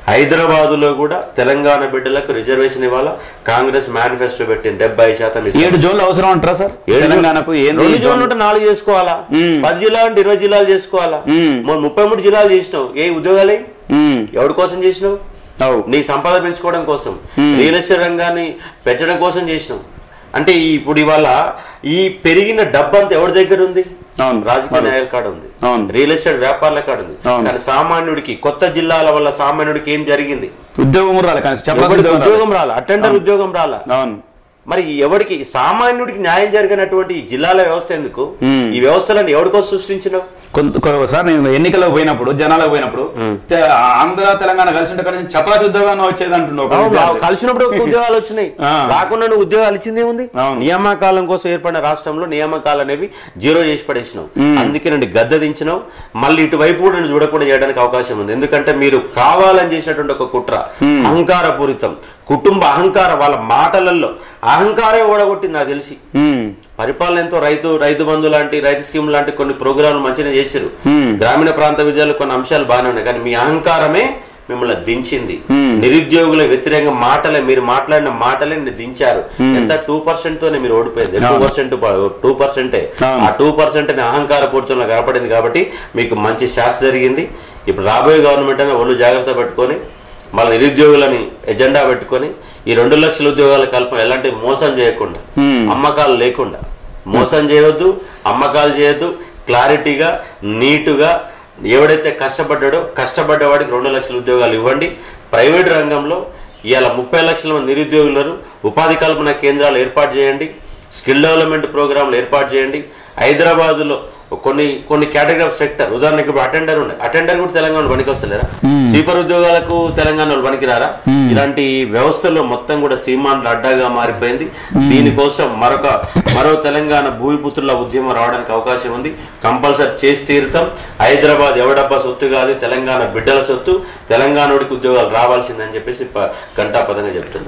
హైదరాబాదులో కూడా తెలంగాణ బిడ్డలకు రిజర్వేషన్ ఇవ్వాలా. కాంగ్రెస్ మేనిఫెస్టో పెట్టింది 70%. 7 జోన్లు అవసరం అంటారా సార్ తెలంగాణకు? 2 జోన్లు ఉంటే 4 చేసుకోవాలా, 10 జిల్లాలు అంటే 20 జిల్లాలు చేసుకోవాలా. 33 జిల్లాలు చేసినావు, ఏ ఉద్యోగాలే ఎవరి కోసం చేసినావు? నీ సంపద పెంచుకోవడం కోసం, రియల్ ఎస్టేట్ రంగాన్ని పెంచడం కోసం చేసినావు. అంటే ఇప్పుడు ఇవాళ ఈ పెరిగిన డబ్బంతా ఎవరి దగ్గర ఉంది? రాజకీయ నాయకుల కాడ ఉంది, రియల్ ఎస్టేట్ వ్యాపారుల కాడ ఉంది. కానీ సామాన్యుడికి, కొత్త జిల్లాల వల్ల సామాన్యుడికి ఏం జరిగింది? ఉద్యోగం రాలా, అటెండర్ ఉద్యోగం రాలా. మరి ఎవరికి సామాన్యుడికి న్యాయం జరిగినటువంటి జిల్లాల వ్యవస్థ ఎందుకు? ఈ వ్యవస్థలను ఎవరికోసం సృష్టించినావు? సార్ నేను ఎన్నికలకు పోయినప్పుడు, జనాలకు పోయినప్పుడు ఆంధ్ర తెలంగాణ కలిసి ఉంటే కనీసం చపరాసి ఉద్యోగాన్ని వచ్చేది అంటున్నావు. కలిసినప్పుడు ఉద్యోగాలు వచ్చినాయి, రాకుండా నువ్వు ఉద్యోగాలు ఇచ్చింది ఏముంది? నియామకాలం కోసం ఏర్పడిన రాష్ట్రంలో నియామకాలు అనేవి 0 చేసి పడేసినావు. అందుకే నుండి గద్దె దించినావు. మళ్ళీ ఇటువైపు కూడా నువ్వు చూడకుండా చేయడానికి అవకాశం ఉంది. ఎందుకంటే మీరు కావాలని చేసినటువంటి ఒక కుట్ర, అహంకారపూరితం, కుటుంబ అహంకారం, వాళ్ళ మాటలలో అహంకారం ఓడగొట్టింది నాకు తెలిసి. పరిపాలన ఎంతో రైతు బంధు లాంటి, రైతు స్కీమ్ లాంటి కొన్ని ప్రోగ్రాంలు మంచిగా చేశారు. గ్రామీణ ప్రాంత విద్యాలు కొన్ని అంశాలు బాగానే ఉన్నాయి. కానీ మీ అహంకారమే మిమ్మల్ని దించింది. నిరుద్యోగుల వ్యతిరేక మాటలే, మీరు మాట్లాడిన మాటలే దించారు. ఎంత 2% తోనే మీరు ఓడిపోయింది. 2%. ఆ 2% అహంకార పూర్తిలో కనపడింది. కాబట్టి మీకు మంచి శాస్త్ర జరిగింది. ఇప్పుడు రాబోయే గవర్నమెంట్ అనే ఒళ్ళు జాగ్రత్త పెట్టుకొని, మళ్ళీ నిరుద్యోగులని ఎజెండా పెట్టుకొని, ఈ 2 లక్షల ఉద్యోగాల కల్పన ఎలాంటి మోసం చేయకుండా, అమ్మకాలు లేకుండా, మోసం చేయవద్దు, అమ్మకాలు చేయొద్దు, క్లారిటీగా నీటుగా ఎవడైతే కష్టపడ్డవాడికి 2 లక్షల ఉద్యోగాలు ఇవ్వండి. ప్రైవేట్ రంగంలో ఇవాళ 30 లక్షల మంది నిరుద్యోగులను ఉపాధి కల్పన కేంద్రాలు ఏర్పాటు చేయండి, స్కిల్ డెవలప్మెంట్ ప్రోగ్రాంలు ఏర్పాటు చేయండి. హైదరాబాద్లో కొన్ని కేటగిరీ ఆఫ్ సెక్టర్, ఉదాహరణకి ఇప్పుడు అటెండర్ ఉండే, అటెండర్ కూడా తెలంగాణ పనికి వస్తలేరా? స్వీపర్ ఉద్యోగాలకు తెలంగాణ వాళ్ళు పనికిరారా? ఇలాంటి వ్యవస్థలో మొత్తం కూడా సీమాంధ్ర అడ్డాగా మారిపోయింది. దీనికోసం మరో తెలంగాణ భూమిపుత్రుల ఉద్యమం రావడానికి అవకాశం ఉంది. కంపల్సరీ చేసి తీరుతాం. హైదరాబాద్ ఎవడబ్బా సొత్తు కాదు, తెలంగాణ బిడ్డల సొత్తు. తెలంగాణకి ఉద్యోగాలు రావాల్సిందని చెప్పేసి ఘంటాపదంగా చెప్తుంది.